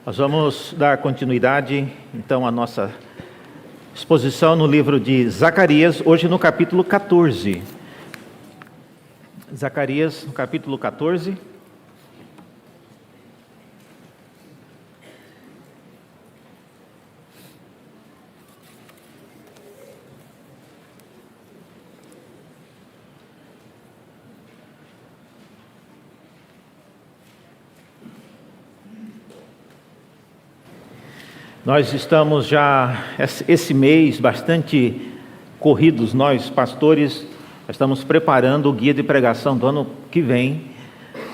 Nós vamos dar continuidade, então, à nossa exposição no livro de Zacarias, hoje no capítulo 14. Zacarias, no capítulo 14. Nós estamos já, esse mês, bastante corridos, nós pastores, estamos preparando o guia de pregação do ano que vem.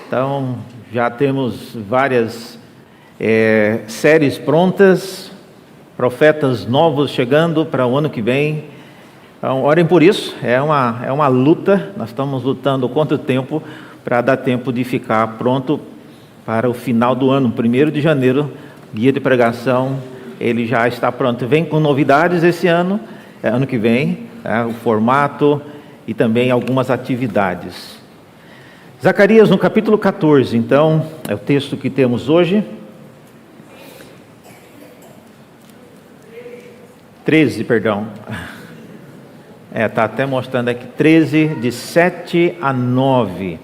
Então, já temos várias séries prontas, profetas novos chegando para o ano que vem. Então, orem por isso, é uma luta, nós estamos lutando contra o tempo, para dar tempo de ficar pronto para o final do ano, 1º de janeiro, guia de pregação. Ele já está pronto. Vem com novidades esse ano, ano que vem, o formato e também algumas atividades. Zacarias, no capítulo 14, então, é o texto que temos hoje. 13, perdão. Está até mostrando aqui, 13, de 7 a 9.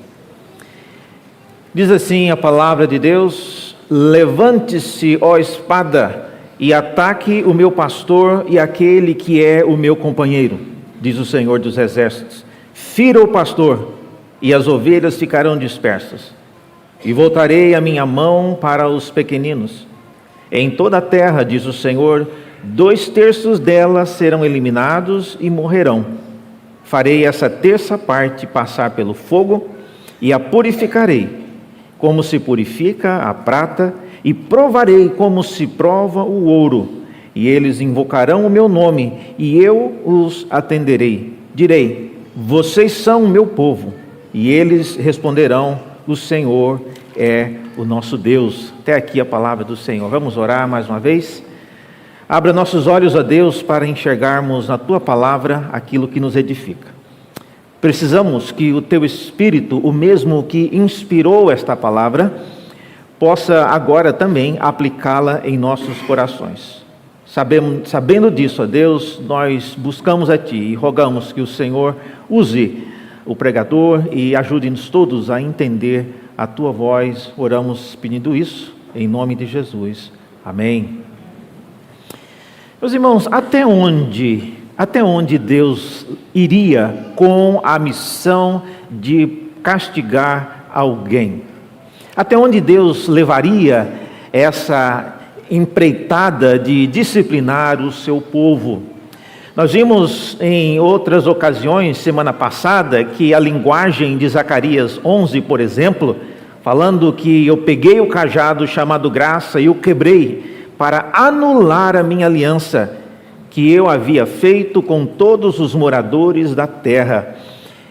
Diz assim a palavra de Deus: levante-se, ó espada, e ataque o meu pastor e aquele que é o meu companheiro, diz o Senhor dos Exércitos. Fira o pastor, e as ovelhas ficarão dispersas. E voltarei a minha mão para os pequeninos. Em toda a terra, diz o Senhor, 2/3 delas serão eliminados e morrerão. Farei essa terça parte passar pelo fogo, e a purificarei, como se purifica a prata, e provarei como se prova o ouro, e eles invocarão o meu nome, e eu os atenderei. Direi: vocês são o meu povo, e eles responderão: o Senhor é o nosso Deus. Até aqui a palavra do Senhor. Vamos orar mais uma vez? Abra nossos olhos, a Deus, para enxergarmos na Tua palavra aquilo que nos edifica. Precisamos que o Teu Espírito, o mesmo que inspirou esta palavra, possa agora também aplicá-la em nossos corações. Sabendo disso, ó Deus, nós buscamos a Ti e rogamos que o Senhor use o pregador e ajude-nos todos a entender a Tua voz. Oramos pedindo isso em nome de Jesus. Amém. Meus irmãos, até onde Deus iria com a missão de castigar alguém? Até onde Deus levaria essa empreitada de disciplinar o seu povo? Nós vimos em outras ocasiões, semana passada, que a linguagem de Zacarias 11, por exemplo, falando que eu peguei o cajado chamado graça e o quebrei para anular a minha aliança que eu havia feito com todos os moradores da terra.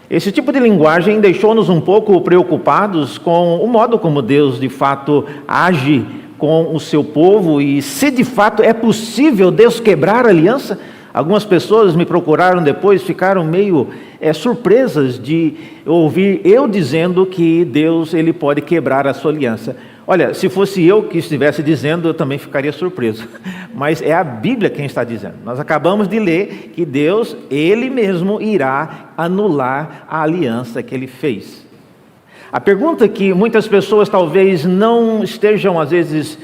Esse tipo de linguagem deixou-nos um pouco preocupados com o modo como Deus de fato age com o seu povo e se de fato é possível Deus quebrar a aliança. Algumas pessoas me procuraram depois, ficaram meio surpresas de ouvir eu dizendo que Deus ele pode quebrar a sua aliança. Olha, se fosse eu que estivesse dizendo, eu também ficaria surpreso. Mas é a Bíblia quem está dizendo. Nós acabamos de ler que Deus, Ele mesmo, irá anular a aliança que Ele fez. A pergunta que muitas pessoas talvez não estejam, às vezes,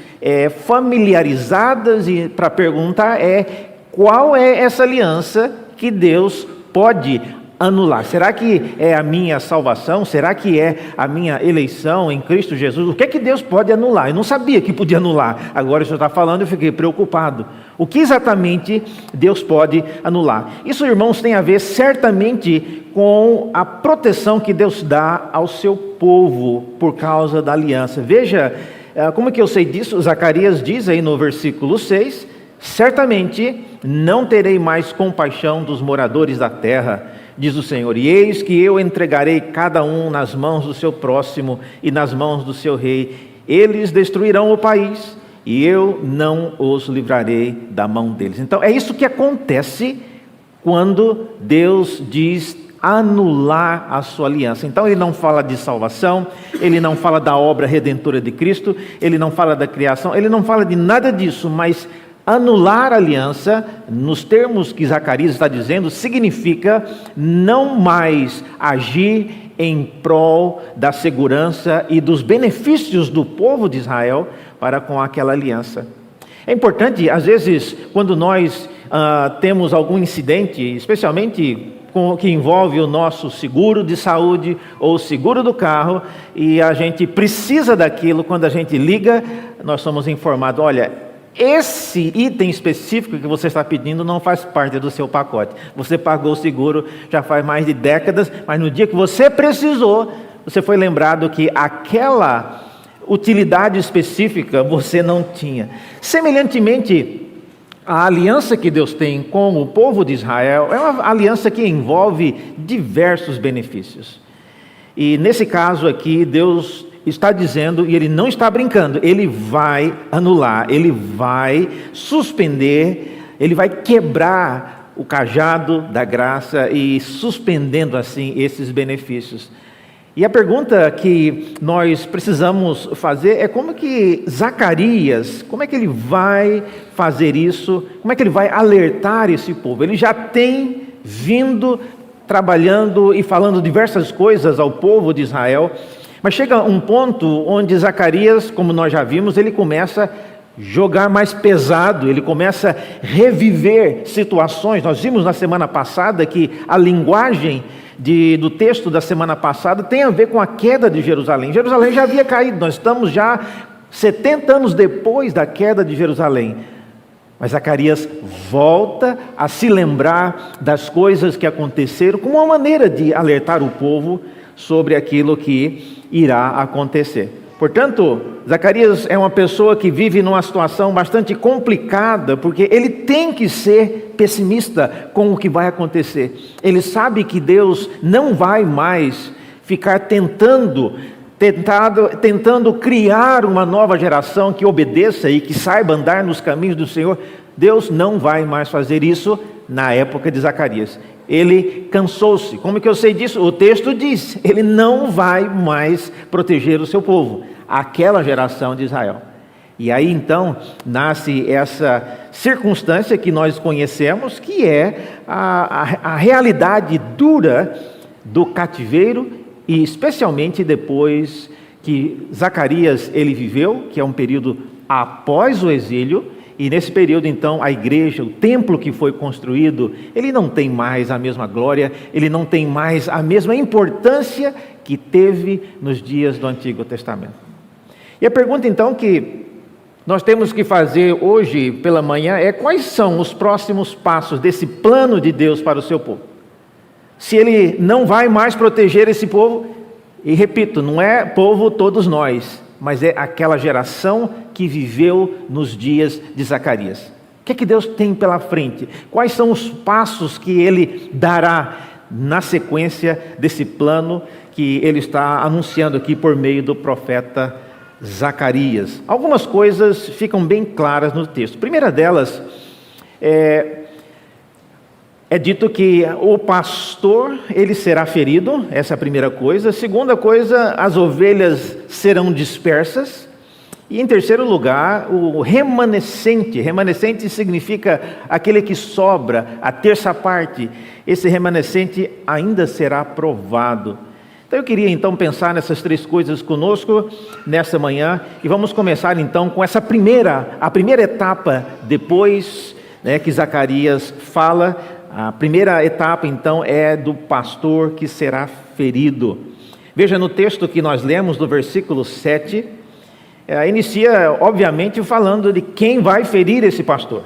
familiarizadas para perguntar é: qual é essa aliança que Deus pode anular? Será que é a minha salvação? Será que é a minha eleição em Cristo Jesus? O que é que Deus pode anular? Eu não sabia que podia anular. Agora o Senhor está falando, eu fiquei preocupado. O que exatamente Deus pode anular? Isso, irmãos, tem a ver certamente com a proteção que Deus dá ao seu povo por causa da aliança. Veja, como que eu sei disso? Zacarias diz aí no versículo 6, certamente não terei mais compaixão dos moradores da terra, diz o Senhor, e eis que eu entregarei cada um nas mãos do seu próximo e nas mãos do seu rei. Eles destruirão o país e eu não os livrarei da mão deles. Então é isso que acontece quando Deus diz anular a sua aliança. Então ele não fala de salvação, ele não fala da obra redentora de Cristo, ele não fala da criação, ele não fala de nada disso, mas anular a aliança, nos termos que Zacarias está dizendo, significa não mais agir em prol da segurança e dos benefícios do povo de Israel para com aquela aliança. É importante, às vezes, quando nós temos algum incidente, especialmente que envolve o nosso seguro de saúde ou o seguro do carro, e a gente precisa daquilo, quando a gente liga, nós somos informados, olha, esse item específico que você está pedindo não faz parte do seu pacote. Você pagou o seguro já faz mais de décadas, mas no dia que você precisou, você foi lembrado que aquela utilidade específica você não tinha. Semelhantemente, a aliança que Deus tem com o povo de Israel é uma aliança que envolve diversos benefícios. E nesse caso aqui, Deus está dizendo, e Ele não está brincando, Ele vai anular, Ele vai suspender, Ele vai quebrar o cajado da graça e suspendendo assim esses benefícios. E a pergunta que nós precisamos fazer é como que Zacarias, como é que ele vai fazer isso, como é que ele vai alertar esse povo? Ele já tem vindo trabalhando e falando diversas coisas ao povo de Israel, mas chega um ponto onde Zacarias, como nós já vimos, ele começa a jogar mais pesado, ele começa a reviver situações. Nós vimos na semana passada que a linguagem do texto da semana passada tem a ver com a queda de Jerusalém. Jerusalém já havia caído, nós estamos já 70 anos depois da queda de Jerusalém. Mas Zacarias volta a se lembrar das coisas que aconteceram como uma maneira de alertar o povo sobre aquilo que irá acontecer. Portanto, Zacarias é uma pessoa que vive numa situação bastante complicada, porque ele tem que ser pessimista com o que vai acontecer. Ele sabe que Deus não vai mais ficar tentando criar uma nova geração que obedeça e que saiba andar nos caminhos do Senhor. Deus não vai mais fazer isso na época de Zacarias. Ele cansou-se. Como que eu sei disso? O texto diz, ele não vai mais proteger o seu povo, aquela geração de Israel. E aí então nasce essa circunstância que nós conhecemos, que é a realidade dura do cativeiro, e especialmente depois que Zacarias ele viveu, que é um período após o exílio. E nesse período, então, a igreja, o templo que foi construído, ele não tem mais a mesma glória, ele não tem mais a mesma importância que teve nos dias do Antigo Testamento. E a pergunta, então, que nós temos que fazer hoje pela manhã é: quais são os próximos passos desse plano de Deus para o seu povo? Se ele não vai mais proteger esse povo, e repito, não é povo todos nós, mas é aquela geração que viveu nos dias de Zacarias. O que é que Deus tem pela frente? Quais são os passos que Ele dará na sequência desse plano que Ele está anunciando aqui por meio do profeta Zacarias? Algumas coisas ficam bem claras no texto. A primeira delas é dito que o pastor ele será ferido, essa é a primeira coisa. A segunda coisa, as ovelhas serão dispersas. E em terceiro lugar, o remanescente. Remanescente significa aquele que sobra, a terça parte. Esse remanescente ainda será provado. Então eu queria então pensar nessas três coisas conosco nessa manhã. E vamos começar então com a primeira etapa depois, que Zacarias fala. A primeira etapa, então, é do pastor que será ferido. Veja no texto que nós lemos, no versículo 7, inicia, obviamente, falando de quem vai ferir esse pastor.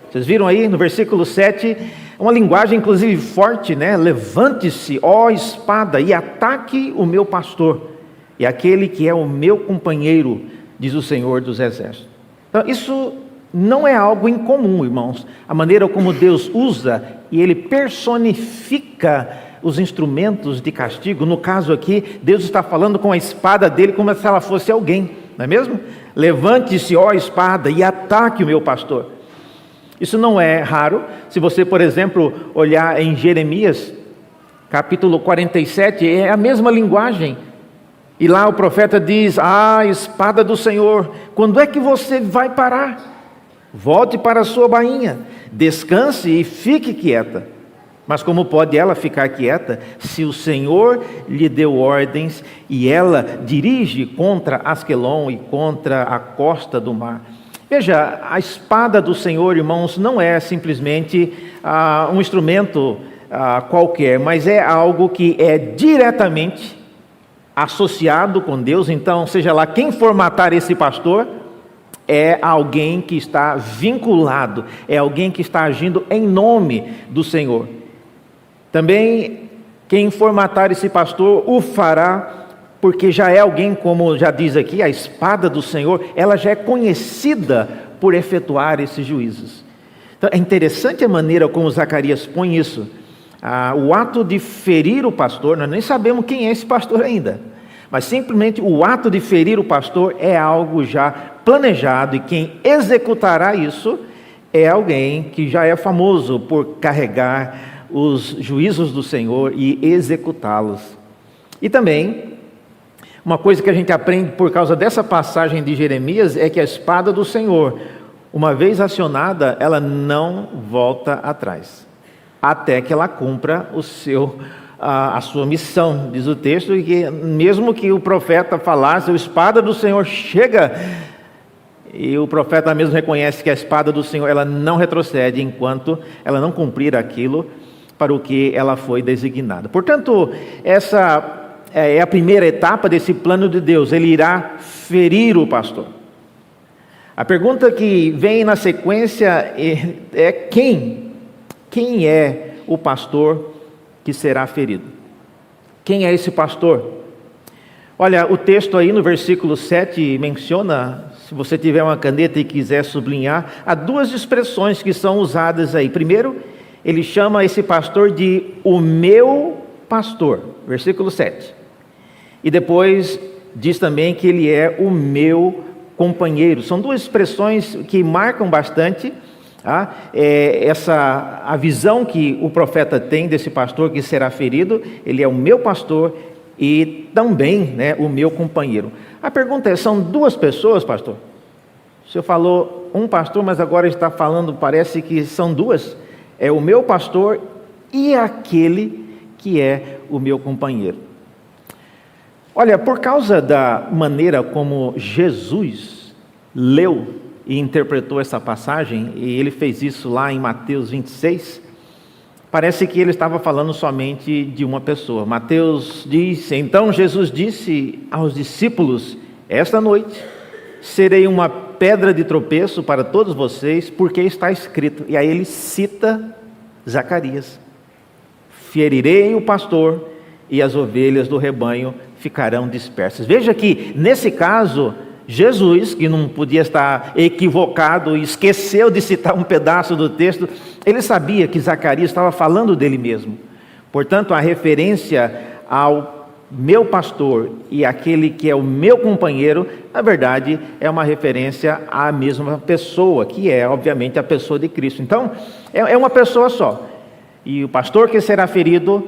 Vocês viram aí, no versículo 7, uma linguagem, inclusive, forte, né? Levante-se, ó espada, e ataque o meu pastor, e aquele que é o meu companheiro, diz o Senhor dos Exércitos. Então, isso não é algo incomum, irmãos. A maneira como Deus usa e Ele personifica os instrumentos de castigo. No caso aqui, Deus está falando com a espada dele como se ela fosse alguém, não é mesmo? Levante-se, ó espada, e ataque o meu pastor. Isso não é raro. Se você, por exemplo, olhar em Jeremias, capítulo 47, é a mesma linguagem. E lá o profeta diz: ah, espada do Senhor, quando é que você vai parar? Volte para a sua bainha, descanse e fique quieta. Mas como pode ela ficar quieta se o Senhor lhe deu ordens e ela dirige contra Asquelon e contra a costa do mar? Veja, a espada do Senhor, irmãos, não é simplesmente um instrumento qualquer, mas é algo que é diretamente associado com Deus. Então, seja lá quem for matar esse pastor, é alguém que está vinculado, é alguém que está agindo em nome do Senhor. Também, quem for matar esse pastor, o fará, porque já é alguém, como já diz aqui, a espada do Senhor, ela já é conhecida por efetuar esses juízos. Então, é interessante a maneira como Zacarias põe isso. O ato de ferir o pastor, nós nem sabemos quem é esse pastor ainda, mas simplesmente o ato de ferir o pastor é algo já planejado, e quem executará isso é alguém que já é famoso por carregar os juízos do Senhor e executá-los. E também, uma coisa que a gente aprende por causa dessa passagem de Jeremias é que a espada do Senhor, uma vez acionada, ela não volta atrás, até que ela cumpra a sua missão. Diz o texto que mesmo que o profeta falasse: a espada do Senhor chega, e o profeta mesmo reconhece que a espada do Senhor, ela não retrocede enquanto ela não cumprir aquilo para o que ela foi designada. Portanto, essa é a primeira etapa desse plano de Deus. Ele irá ferir o pastor. A pergunta que vem na sequência é quem? Quem é o pastor que será ferido? Quem é esse pastor? Olha, o texto aí no versículo 7 menciona, se você tiver uma caneta e quiser sublinhar, há duas expressões que são usadas aí. Primeiro, ele chama esse pastor de o meu pastor, versículo 7. E depois diz também que ele é o meu companheiro. São duas expressões que marcam bastante a visão que o profeta tem desse pastor que será ferido. Ele é o meu pastor e também, o meu companheiro. A pergunta é: são duas pessoas, pastor? O senhor falou um pastor, mas agora está falando, parece que são duas. É o meu pastor e aquele que é o meu companheiro. Olha, por causa da maneira como Jesus leu e interpretou essa passagem, e ele fez isso lá em Mateus 26, parece que ele estava falando somente de uma pessoa. Mateus diz: então Jesus disse aos discípulos: esta noite serei uma pedra de tropeço para todos vocês, porque está escrito. E aí ele cita Zacarias: ferirei o pastor e as ovelhas do rebanho ficarão dispersas. Veja que nesse caso, Jesus, que não podia estar equivocado e esqueceu de citar um pedaço do texto, ele sabia que Zacarias estava falando dele mesmo. Portanto, a referência ao meu pastor e aquele que é o meu companheiro, na verdade, é uma referência à mesma pessoa, que é, obviamente, a pessoa de Cristo. Então, é uma pessoa só. E o pastor que será ferido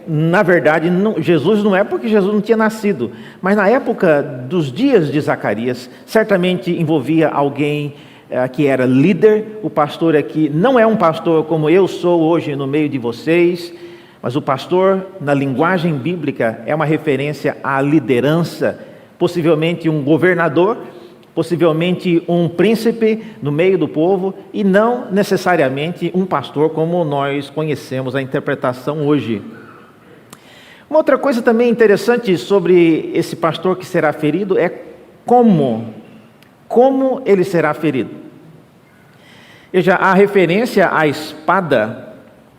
na verdade, Jesus não é, porque Jesus não tinha nascido, mas na época dos dias de Zacarias, certamente envolvia alguém que era líder. O pastor aqui não é um pastor como eu sou hoje no meio de vocês, mas o pastor, na linguagem bíblica, é uma referência à liderança, possivelmente um governador, possivelmente um príncipe no meio do povo, e não necessariamente um pastor como nós conhecemos a interpretação hoje. Uma outra coisa também interessante sobre esse pastor que será ferido é como ele será ferido. Veja, a referência à espada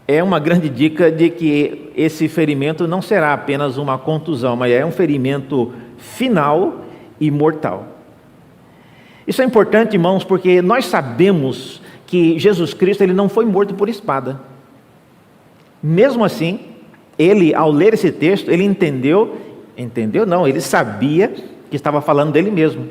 é uma grande dica de que esse ferimento não será apenas uma contusão, mas é um ferimento final e mortal. Isso é importante, irmãos, porque nós sabemos que Jesus Cristo ele não foi morto por espada. Mesmo assim, ele, ao ler esse texto, ele ele sabia que estava falando dele mesmo.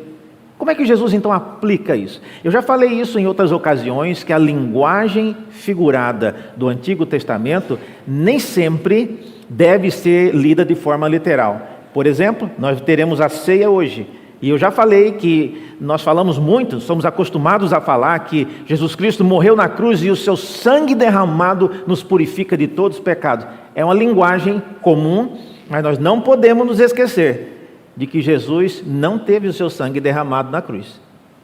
Como é que Jesus então aplica isso? Eu já falei isso em outras ocasiões, que a linguagem figurada do Antigo Testamento nem sempre deve ser lida de forma literal. Por exemplo, nós teremos a ceia hoje. E eu já falei que nós falamos muito, somos acostumados a falar que Jesus Cristo morreu na cruz e o seu sangue derramado nos purifica de todos os pecados. É uma linguagem comum, mas nós não podemos nos esquecer de que Jesus não teve o seu sangue derramado na cruz.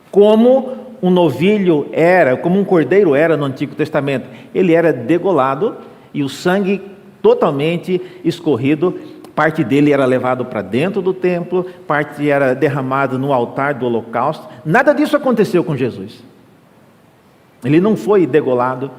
Como um novilho era, como um cordeiro era no Antigo Testamento, ele era degolado e o sangue totalmente escorrido. Parte dele era levado para dentro do templo, parte era derramado no altar do holocausto. Nada disso aconteceu com Jesus. Ele não foi degolado,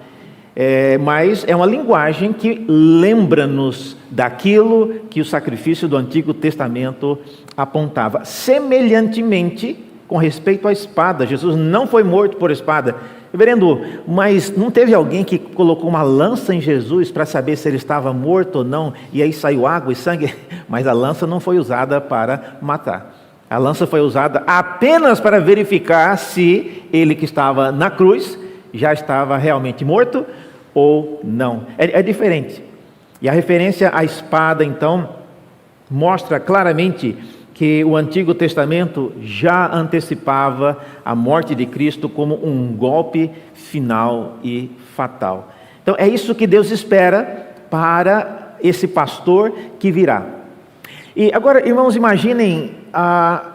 mas é uma linguagem que lembra-nos daquilo que o sacrifício do Antigo Testamento apontava. Semelhantemente, com respeito à espada, Jesus não foi morto por espada. Reverendo, mas não teve alguém que colocou uma lança em Jesus para saber se ele estava morto ou não, e aí saiu água e sangue? Mas a lança não foi usada para matar. A lança foi usada apenas para verificar se ele que estava na cruz já estava realmente morto ou não. É diferente. E a referência à espada, então, mostra claramente que o Antigo Testamento já antecipava a morte de Cristo como um golpe final e fatal. Então é isso que Deus espera para esse pastor que virá. E agora, irmãos, imaginem a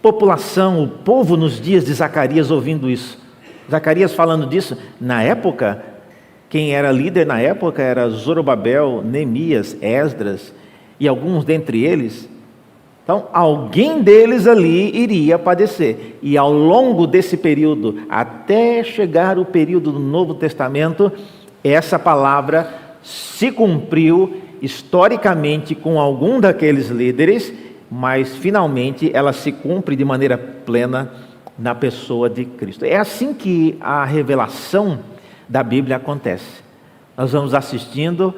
população, o povo nos dias de Zacarias ouvindo isso. Zacarias falando disso, na época, quem era líder na época era Zorobabel, Neemias, Esdras e alguns dentre eles. Então, alguém deles ali iria padecer. E ao longo desse período, até chegar o período do Novo Testamento, essa palavra se cumpriu historicamente com algum daqueles líderes, mas finalmente ela se cumpre de maneira plena na pessoa de Cristo. É assim que a revelação da Bíblia acontece. Nós vamos assistindo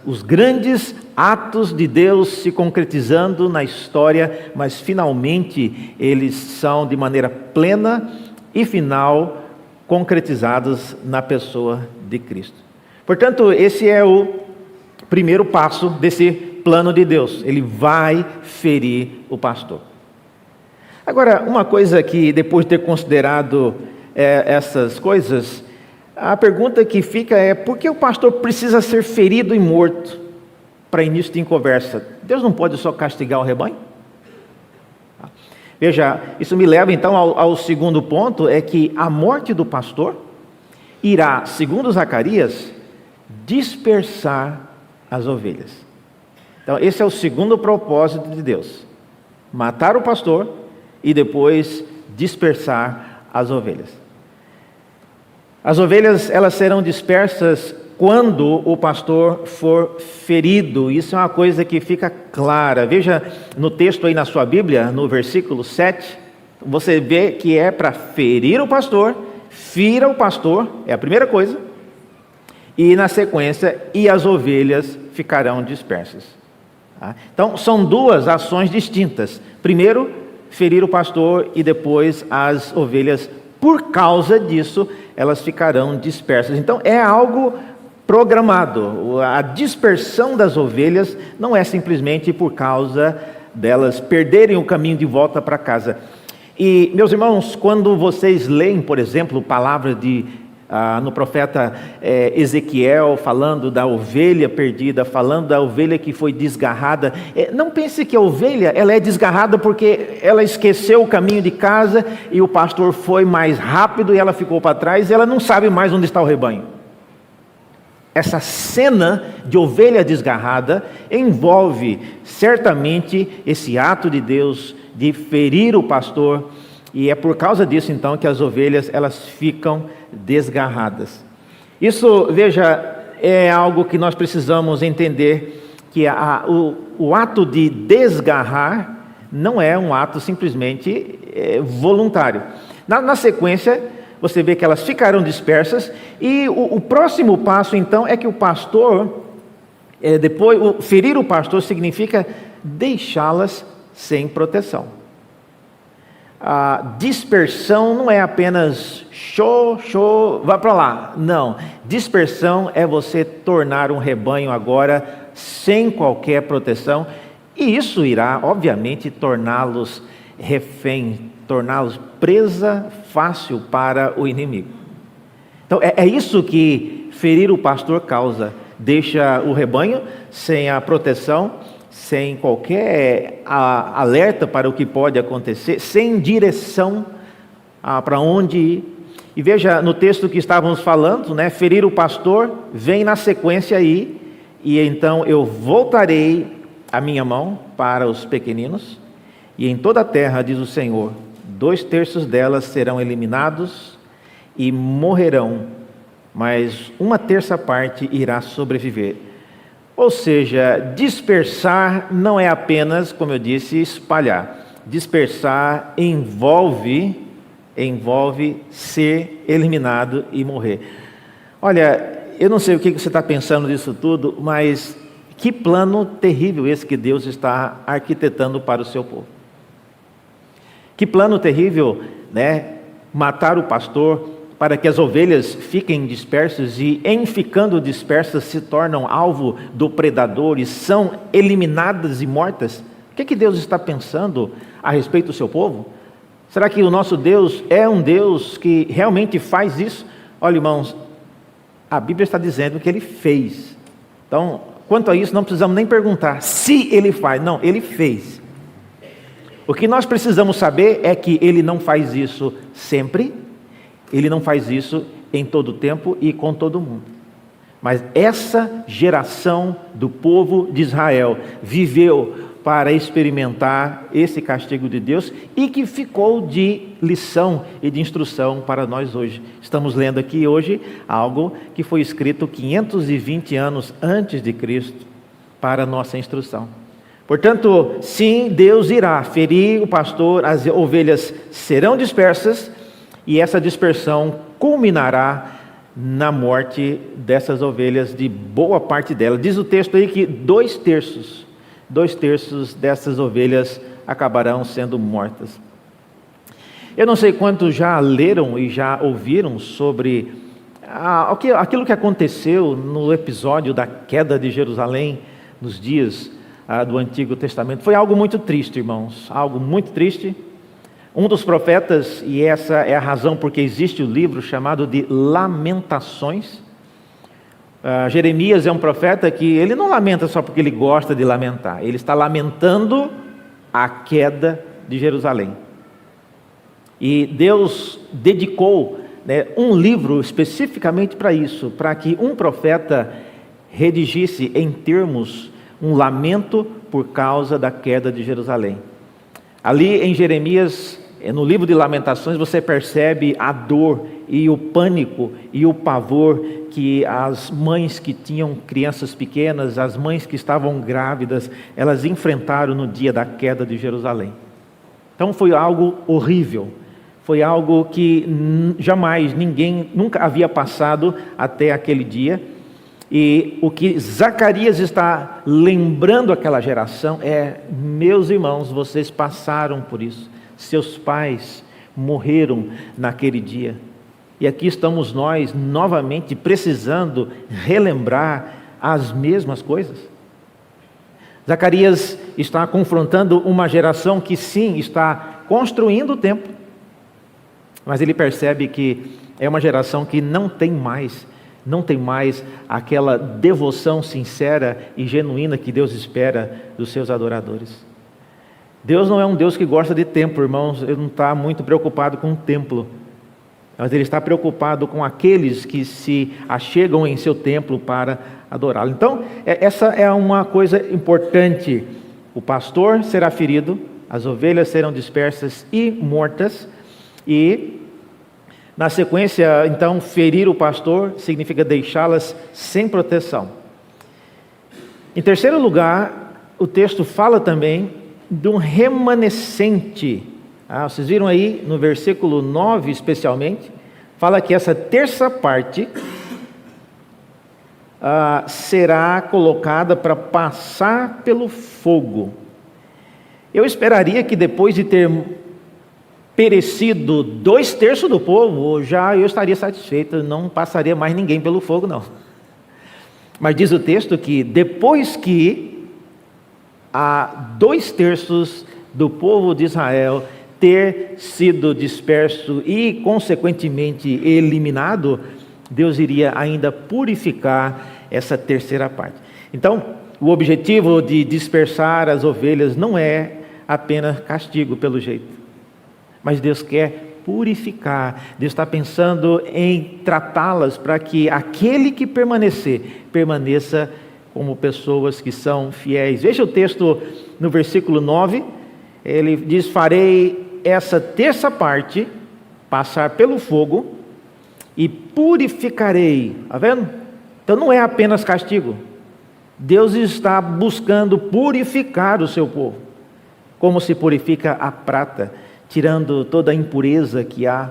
os grandes atos de Deus se concretizando na história, mas finalmente eles são de maneira plena e final concretizados na pessoa de Cristo. Portanto, esse é o primeiro passo desse plano de Deus. Ele vai ferir o pastor. Agora, uma coisa que depois de ter considerado essas coisas, a pergunta que fica é: por que o pastor precisa ser ferido e morto para início de conversa? Deus não pode só castigar o rebanho? Veja, isso me leva então ao segundo ponto, é que a morte do pastor irá, segundo Zacarias, dispersar as ovelhas. Então esse é o segundo propósito de Deus: matar o pastor e depois dispersar as ovelhas. As ovelhas, elas serão dispersas quando o pastor for ferido. Isso é uma coisa que fica clara. Veja no texto aí na sua Bíblia, no versículo 7, você vê que é para ferir o pastor, fira o pastor, é a primeira coisa, e na sequência, e as ovelhas ficarão dispersas. Então, são duas ações distintas. Primeiro, ferir o pastor e depois as ovelhas. Por causa disso, elas ficarão dispersas. Então, é algo programado. A dispersão das ovelhas não é simplesmente por causa delas perderem o caminho de volta para casa. E, meus irmãos, quando vocês leem, por exemplo, palavra no profeta Ezequiel, falando da ovelha perdida, falando da ovelha que foi desgarrada, não pense que a ovelha ela é desgarrada porque ela esqueceu o caminho de casa e o pastor foi mais rápido e ela ficou para trás e ela não sabe mais onde está o rebanho. Essa cena de ovelha desgarrada envolve certamente esse ato de Deus de ferir o pastor, e é por causa disso então que as ovelhas elas ficam desgarradas. Isso, veja, é algo que nós precisamos entender, que o ato de desgarrar não é um ato simplesmente voluntário. Na sequência, você vê que elas ficarão dispersas, e o próximo passo então é que o pastor, ferir o pastor significa deixá-las sem proteção. A dispersão não é apenas show, vá para lá. Não, dispersão é você tornar um rebanho agora sem qualquer proteção, e isso irá, obviamente, torná-los reféns, torná-los presa fácil para o inimigo. Então, é isso que ferir o pastor causa. Deixa o rebanho sem a proteção, sem qualquer alerta para o que pode acontecer, sem direção para onde ir. E veja, no texto que estávamos falando, né, ferir o pastor, vem na sequência aí, e então eu voltarei a minha mão para os pequeninos, e em toda a terra, diz o Senhor, 2/3 delas serão eliminados e morrerão, mas 1/3 parte irá sobreviver. Ou seja, dispersar não é apenas, como eu disse, espalhar. Dispersar envolve ser eliminado e morrer. Olha, eu não sei o que você está pensando disso tudo, mas que plano terrível esse que Deus está arquitetando para o seu povo. Que plano terrível, né? Matar o pastor para que as ovelhas fiquem dispersas e, em ficando dispersas, se tornam alvo do predador e são eliminadas e mortas. O que Deus está pensando a respeito do seu povo? Será que o nosso Deus é um Deus que realmente faz isso? Olha, irmãos, a Bíblia está dizendo que Ele fez. Então, quanto a isso, não precisamos nem perguntar se Ele faz. Não, Ele fez. O que nós precisamos saber é que Ele não faz isso sempre, Ele não faz isso em todo tempo e com todo mundo. Mas essa geração do povo de Israel viveu para experimentar esse castigo de Deus e que ficou de lição e de instrução para nós hoje. Estamos lendo aqui hoje algo que foi escrito 520 anos antes de Cristo para nossa instrução. Portanto, sim, Deus irá ferir o pastor, as ovelhas serão dispersas e essa dispersão culminará na morte dessas ovelhas, de boa parte delas. Diz o texto aí que 2/3 dessas ovelhas acabarão sendo mortas. Eu não sei quantos já leram e já ouviram sobre aquilo que aconteceu no episódio da queda de Jerusalém, nos dias do Antigo Testamento. Foi algo muito triste, irmãos, algo muito triste. Um dos profetas, e essa é a razão porque existe o livro chamado de Lamentações. Jeremias é um profeta que ele não lamenta só porque ele gosta de lamentar, ele está lamentando a queda de Jerusalém. E Deus dedicou, né, um livro especificamente para isso, para que um profeta redigisse em termos um lamento por causa da queda de Jerusalém. Ali em Jeremias, no livro de Lamentações, você percebe a dor e o pânico e o pavor que as mães que tinham crianças pequenas, as mães que estavam grávidas, elas enfrentaram no dia da queda de Jerusalém. Então foi algo horrível, foi algo que jamais ninguém nunca havia passado até aquele dia. E o que Zacarias está lembrando aquela geração é: meus irmãos, vocês passaram por isso, seus pais morreram naquele dia. E aqui estamos nós novamente precisando relembrar as mesmas coisas. Zacarias está confrontando uma geração que sim, está construindo o templo, mas ele percebe que é uma geração que não tem mais aquela devoção sincera e genuína que Deus espera dos seus adoradores. Deus não é um Deus que gosta de templo, irmãos. Ele não está muito preocupado com o templo, mas Ele está preocupado com aqueles que se achegam em seu templo para adorá-lo. Então, essa é uma coisa importante. O pastor será ferido, as ovelhas serão dispersas e mortas, e na sequência, então, ferir o pastor significa deixá-las sem proteção. Em terceiro lugar, o texto fala também de um remanescente. Vocês viram aí no versículo 9 especialmente, fala que essa terça parte será colocada para passar pelo fogo. Eu esperaria que depois de ter perecido 2/3 do povo, já eu estaria satisfeito, não passaria mais ninguém pelo fogo, não. Mas diz o texto que depois que há 2/3 do povo de Israel ter sido disperso e, consequentemente, eliminado, Deus iria ainda purificar essa terceira parte. Então, o objetivo de dispersar as ovelhas não é apenas castigo, pelo jeito, mas Deus quer purificar. Deus está pensando em tratá-las para que aquele que permanecer, permaneça como pessoas que são fiéis. Veja o texto no versículo 9, ele diz: farei essa terça parte passar pelo fogo e purificarei. Está vendo? Então não é apenas castigo. Deus está buscando purificar o seu povo, como se purifica a prata, tirando toda a impureza que há.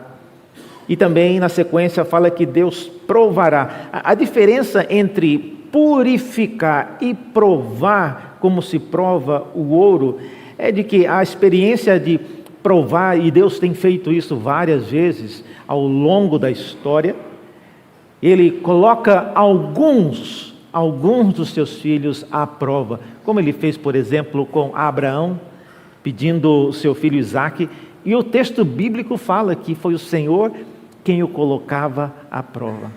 E também na sequência fala que Deus provará. A diferença entre purificar e provar, como se prova o ouro, é de que a experiência de provar, e Deus tem feito isso várias vezes ao longo da história, Ele coloca alguns dos seus filhos à prova, como Ele fez, por exemplo, com Abraão, pedindo o seu filho Isaque, e o texto bíblico fala que foi o Senhor quem o colocava à prova.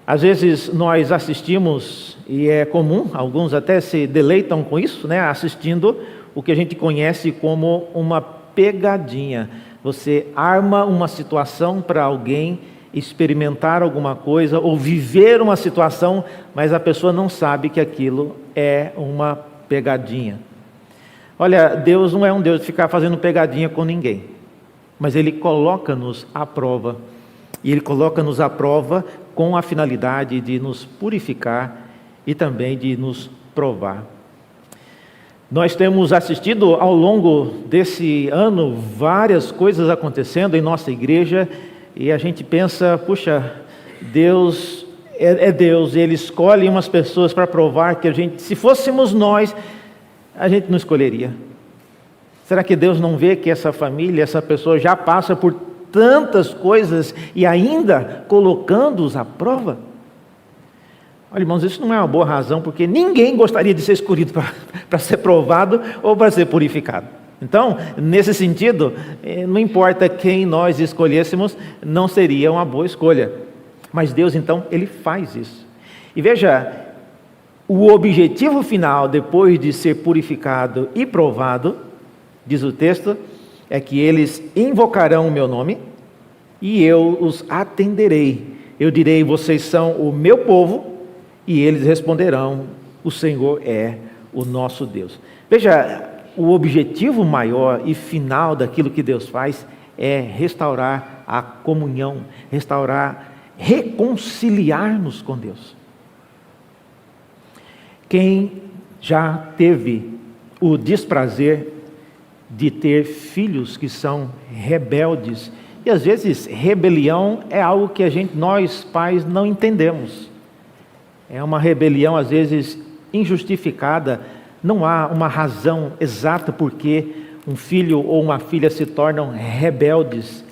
Às vezes nós assistimos, e é comum, alguns até se deleitam com isso, assistindo o que a gente conhece como uma pegadinha. Você arma uma situação para alguém experimentar alguma coisa ou viver uma situação, mas a pessoa não sabe que aquilo é uma pegadinha. Olha, Deus não é um Deus de ficar fazendo pegadinha com ninguém, mas Ele coloca-nos à prova, e Ele coloca-nos à prova com a finalidade de nos purificar e também de nos provar. Nós temos assistido ao longo desse ano várias coisas acontecendo em nossa igreja, e a gente pensa, puxa, Deus é Deus, Ele escolhe umas pessoas para provar que a gente, se fôssemos nós, a gente não escolheria. Será que Deus não vê que essa família, essa pessoa já passa por tantas coisas e ainda colocando-os à prova? Olha, irmãos, isso não é uma boa razão, porque ninguém gostaria de ser escolhido para ser provado ou para ser purificado. Então, nesse sentido, não importa quem nós escolhêssemos, não seria uma boa escolha. Mas Deus, então, Ele faz isso. E veja, o objetivo final, depois de ser purificado e provado, diz o texto, é que eles invocarão o meu nome e eu os atenderei. Eu direi: vocês são o meu povo, e eles responderão: o Senhor é o nosso Deus. Veja, o objetivo maior e final daquilo que Deus faz é restaurar a comunhão, reconciliar-nos com Deus. Quem já teve o desprazer de ter filhos que são rebeldes, e às vezes rebelião é algo que nós pais não entendemos, é uma rebelião às vezes injustificada, não há uma razão exata por que um filho ou uma filha se tornam rebeldes,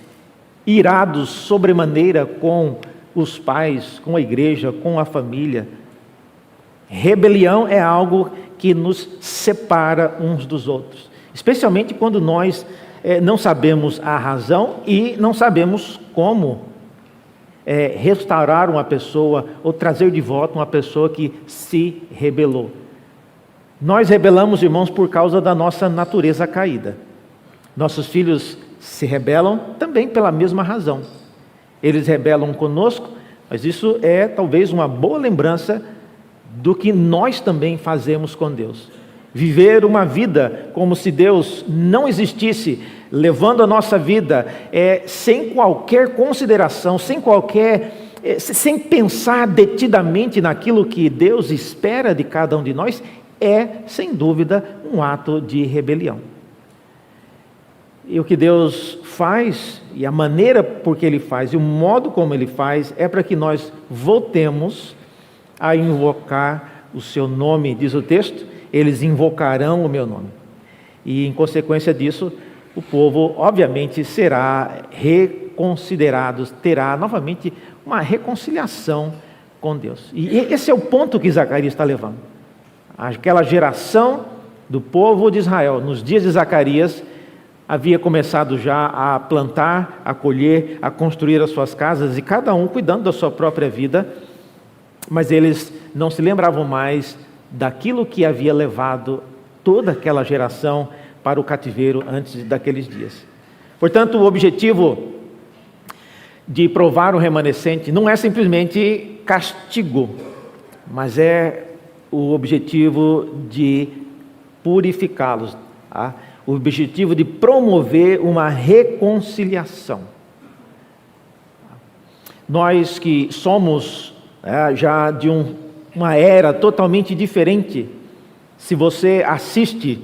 irados sobremaneira com os pais, com a igreja, com a família. Rebelião é algo que nos separa uns dos outros, especialmente quando nós não sabemos a razão e não sabemos como restaurar uma pessoa ou trazer de volta uma pessoa que se rebelou. Nós rebelamos, irmãos, por causa da nossa natureza caída. Nossos filhos se rebelam também pela mesma razão. Eles rebelam conosco, mas isso é talvez uma boa lembrança do que nós também fazemos com Deus. Viver uma vida como se Deus não existisse, levando a nossa vida sem qualquer consideração, sem pensar detidamente naquilo que Deus espera de cada um de nós, é, sem dúvida, um ato de rebelião. E o que Deus faz, e a maneira por que Ele faz, e o modo como Ele faz, é para que nós voltemos a invocar o Seu nome. Diz o texto: eles invocarão o meu nome. E em consequência disso, o povo, obviamente, será reconsiderado, terá novamente uma reconciliação com Deus. E esse é o ponto que Zacarias está levando. Aquela geração do povo de Israel, nos dias de Zacarias, havia começado já a plantar, a colher, a construir as suas casas, e cada um cuidando da sua própria vida, mas eles não se lembravam mais daquilo que havia levado toda aquela geração para o cativeiro antes daqueles dias. Portanto, o objetivo de provar o remanescente não é simplesmente castigo, mas é o objetivo de purificá-los, tá? O objetivo de promover uma reconciliação. Nós que somos já de uma era totalmente diferente, se você assiste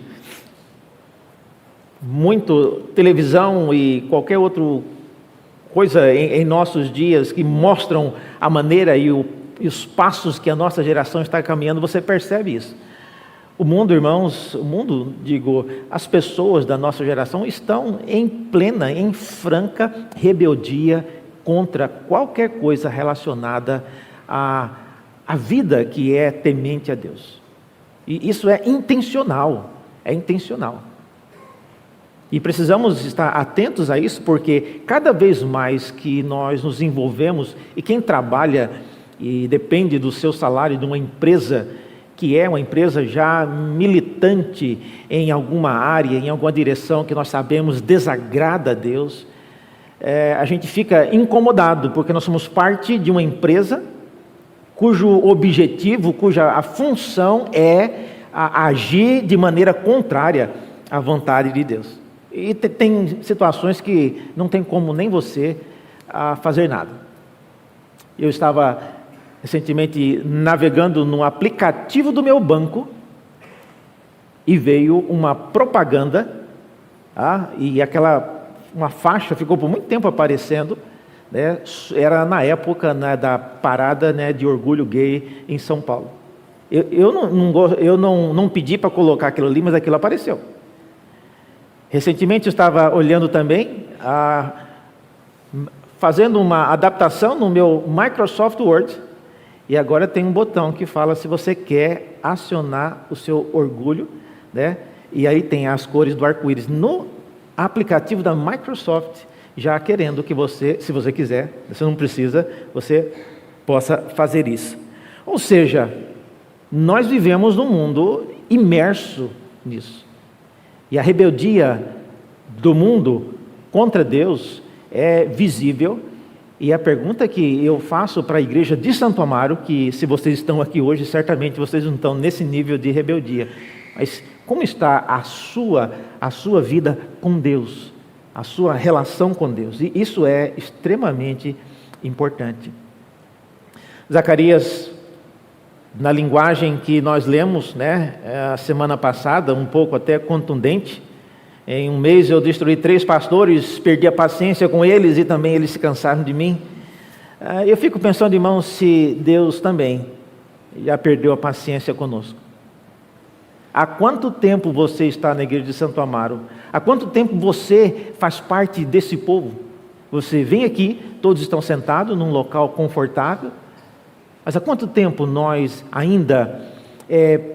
muito televisão e qualquer outra coisa em nossos dias que mostram a maneira e os passos que a nossa geração está caminhando, você percebe isso. O mundo, irmãos, as pessoas da nossa geração estão em franca rebeldia contra qualquer coisa relacionada à vida que é temente a Deus. E isso é intencional, E precisamos estar atentos a isso, porque cada vez mais que nós nos envolvemos, e quem trabalha e depende do seu salário de uma empresa, que é uma empresa já militante em alguma área, em alguma direção que nós sabemos desagrada a Deus, a gente fica incomodado, porque nós somos parte de uma empresa cujo objetivo, cuja a função é agir de maneira contrária à vontade de Deus. E tem situações que não tem como nem você fazer nada. Eu estava recentemente navegando no aplicativo do meu banco e veio uma propaganda, e uma faixa ficou por muito tempo aparecendo, né? Era na época da parada, né, de orgulho gay em São Paulo. Eu não pedi para colocar aquilo ali, mas aquilo apareceu. Recentemente eu estava olhando também, fazendo uma adaptação no meu Microsoft Word, e agora tem um botão que fala se você quer acionar o seu orgulho, né? E aí tem as cores do arco-íris no aplicativo da Microsoft, já querendo que você, se você quiser, você não precisa, você possa fazer isso. Ou seja, nós vivemos num mundo imerso nisso. E a rebeldia do mundo contra Deus é visível. E a pergunta que eu faço para a igreja de Santo Amaro, que se vocês estão aqui hoje, certamente vocês não estão nesse nível de rebeldia, mas como está a sua vida com Deus, a sua relação com Deus? E isso é extremamente importante. Zacarias, na linguagem que nós lemos, né, a semana passada, um pouco até contundente, em um mês eu destruí 3 pastores, perdi a paciência com eles e também eles se cansaram de mim. Eu fico pensando, irmãos, se Deus também já perdeu a paciência conosco. Há quanto tempo você está na igreja de Santo Amaro? Há quanto tempo você faz parte desse povo? Você vem aqui, todos estão sentados num local confortável, mas há quanto tempo nós ainda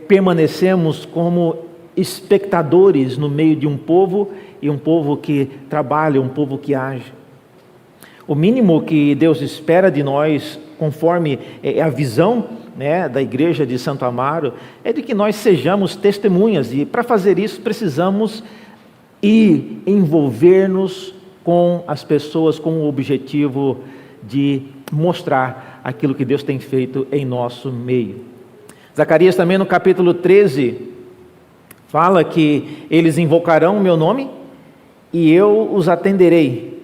permanecemos como espectadores no meio de um povo, e um povo que trabalha, um povo que age? O mínimo que Deus espera de nós, conforme a visão, né, da igreja de Santo Amaro, é de que nós sejamos testemunhas, e para fazer isso precisamos envolver-nos com as pessoas com o objetivo de mostrar aquilo que Deus tem feito em nosso meio. Zacarias também no capítulo 13 fala que eles invocarão o meu nome e eu os atenderei.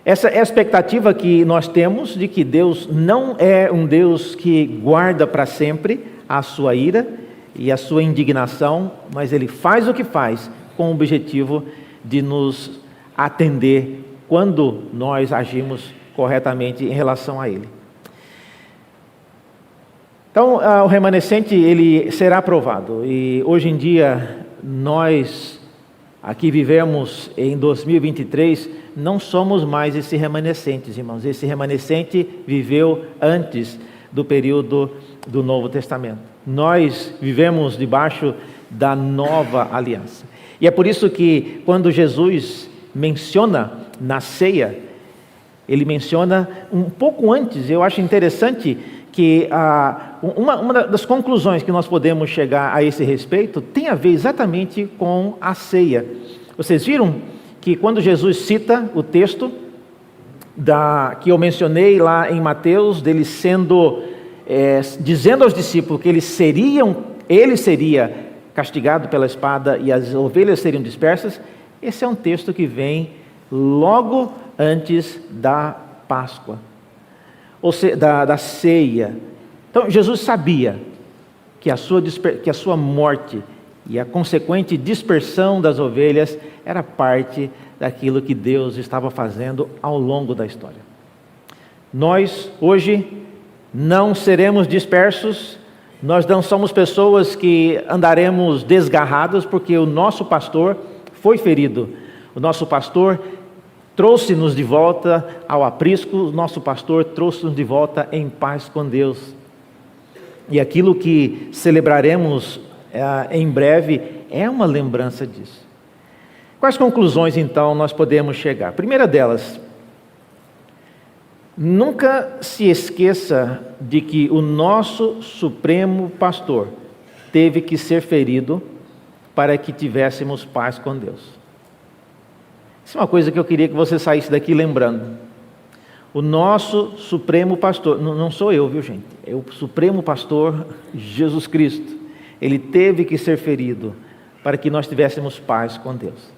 Essa é a expectativa que nós temos de que Deus não é um Deus que guarda para sempre a sua ira e a sua indignação, mas Ele faz o que faz com o objetivo de nos atender quando nós agimos corretamente em relação a Ele. Então, o remanescente, ele será aprovado, e hoje em dia nós aqui vivemos em 2023, não somos mais esse remanescentes, irmãos. Esse remanescente viveu antes do período do Novo Testamento. Nós vivemos debaixo da nova aliança. E é por isso que quando Jesus menciona na ceia, ele menciona um pouco antes. Eu acho interessante que uma das conclusões que nós podemos chegar a esse respeito tem a ver exatamente com a ceia. Vocês viram que quando Jesus cita o texto que eu mencionei lá em Mateus, dele dizendo aos discípulos que ele seria castigado pela espada e as ovelhas seriam dispersas, esse é um texto que vem logo antes da Páscoa, ou seja, da ceia. Então Jesus sabia que a sua morte e a consequente dispersão das ovelhas era parte daquilo que Deus estava fazendo ao longo da história. Nós hoje não seremos dispersos, nós não somos pessoas que andaremos desgarrados, porque o nosso pastor foi ferido, o nosso pastor trouxe-nos de volta ao aprisco, o nosso pastor trouxe-nos de volta em paz com Deus. E aquilo que celebraremos em breve é uma lembrança disso. Quais conclusões então nós podemos chegar? Primeira delas, nunca se esqueça de que o nosso supremo pastor teve que ser ferido para que tivéssemos paz com Deus. Isso é uma coisa que eu queria que você saísse daqui lembrando. O nosso supremo pastor, não sou eu, viu gente? É o supremo pastor Jesus Cristo. Ele teve que ser ferido para que nós tivéssemos paz com Deus.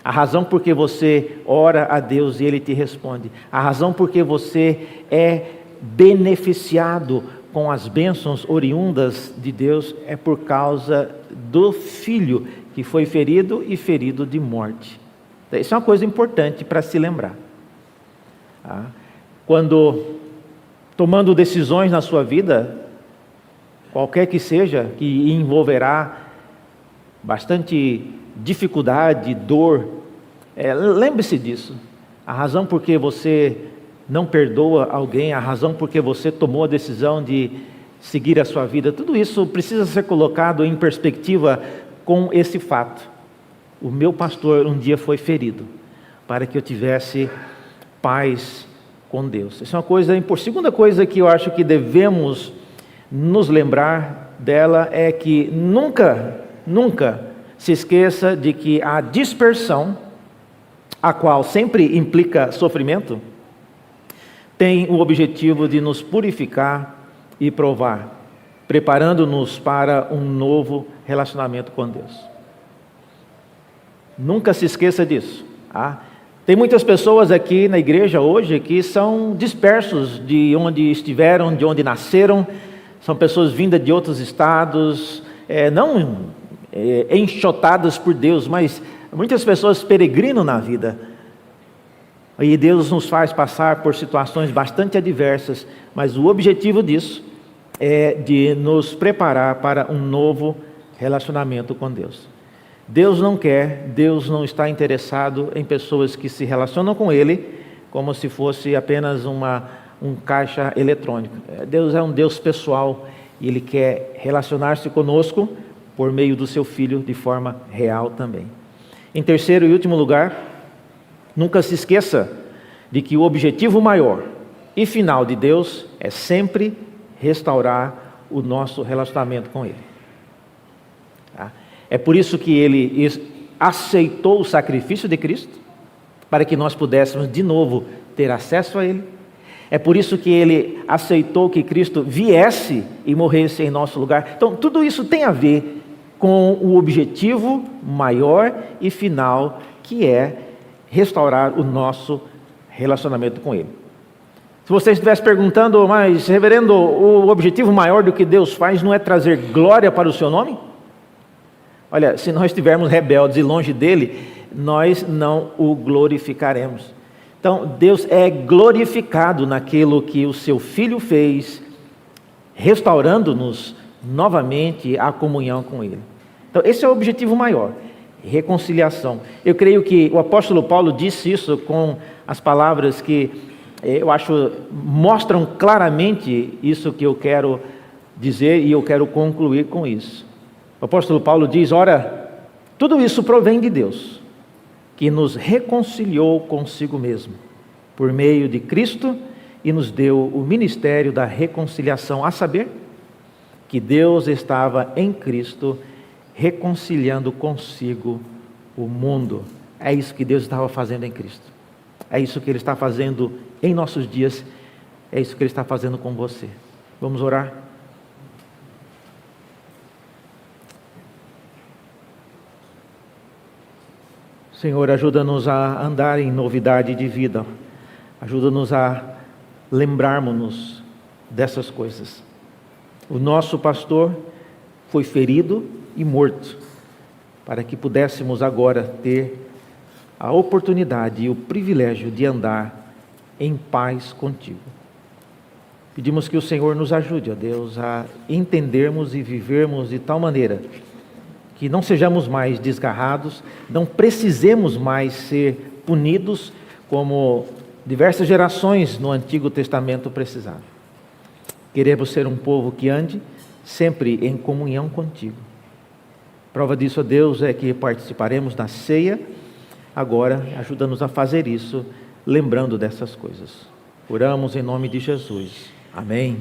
A razão por que você ora a Deus e Ele te responde, a razão por que você é beneficiado com as bênçãos oriundas de Deus é por causa do Filho que foi ferido e ferido de morte. Isso é uma coisa importante para se lembrar. Quando tomando decisões na sua vida, qualquer que seja, que envolverá bastante dificuldade, dor, lembre-se disso. A razão por que você não perdoa alguém, a razão por que você tomou a decisão de seguir a sua vida, tudo isso precisa ser colocado em perspectiva com esse fato. O meu pastor um dia foi ferido para que eu tivesse paz com Deus. Isso é uma coisa importante. Segunda coisa que eu acho que devemos nos lembrar dela é que nunca se esqueça de que a dispersão, a qual sempre implica sofrimento, tem o objetivo de nos purificar e provar, preparando-nos para um novo relacionamento com Deus. Nunca se esqueça disso. Tem muitas pessoas aqui na igreja hoje que são dispersos de onde estiveram, de onde nasceram, são pessoas vindas de outros estados, não enxotadas por Deus, mas muitas pessoas peregrinam na vida. E Deus nos faz passar por situações bastante adversas, mas o objetivo disso é de nos preparar para um novo relacionamento com Deus. Deus não está interessado em pessoas que se relacionam com Ele como se fosse apenas um caixa eletrônico. Deus é um Deus pessoal e Ele quer relacionar-se conosco por meio do seu Filho de forma real também. Em terceiro e último lugar, nunca se esqueça de que o objetivo maior e final de Deus é sempre restaurar o nosso relacionamento com Ele. É por isso que Ele aceitou o sacrifício de Cristo, para que nós pudéssemos de novo ter acesso a Ele. É por isso que Ele aceitou que Cristo viesse e morresse em nosso lugar. Então, tudo isso tem a ver com o objetivo maior e final, que é restaurar o nosso relacionamento com Ele. Se você estivesse perguntando, mas reverendo, o objetivo maior do que Deus faz não é trazer glória para o seu nome? Olha, se nós estivermos rebeldes e longe dele, nós não o glorificaremos. Então, Deus é glorificado naquilo que o seu Filho fez, restaurando-nos novamente a comunhão com Ele. Então, esse é o objetivo maior. reconciliação. Eu creio que o apóstolo Paulo disse isso com as palavras que eu acho mostram claramente isso que eu quero dizer, e eu quero concluir com isso. O apóstolo Paulo diz: ora, tudo isso provém de Deus, que nos reconciliou consigo mesmo, por meio de Cristo, e nos deu o ministério da reconciliação, a saber, que Deus estava em Cristo, reconciliando consigo o mundo. É isso que Deus estava fazendo em Cristo. É isso que Ele está fazendo em nossos dias. É isso que Ele está fazendo com você. Vamos orar? Senhor, ajuda-nos a andar em novidade de vida. Ajuda-nos a lembrarmos-nos dessas coisas. O nosso pastor foi ferido e morto, para que pudéssemos agora ter a oportunidade e o privilégio de andar em paz contigo. Pedimos que o Senhor nos ajude, ó Deus, a entendermos e vivermos de tal maneira que não sejamos mais desgarrados, não precisemos mais ser punidos como diversas gerações no Antigo Testamento precisaram. Queremos ser um povo que ande sempre em comunhão contigo. Prova disso, ó Deus, é que participaremos da ceia. Agora, ajuda-nos a fazer isso, lembrando dessas coisas. Oramos em nome de Jesus. Amém.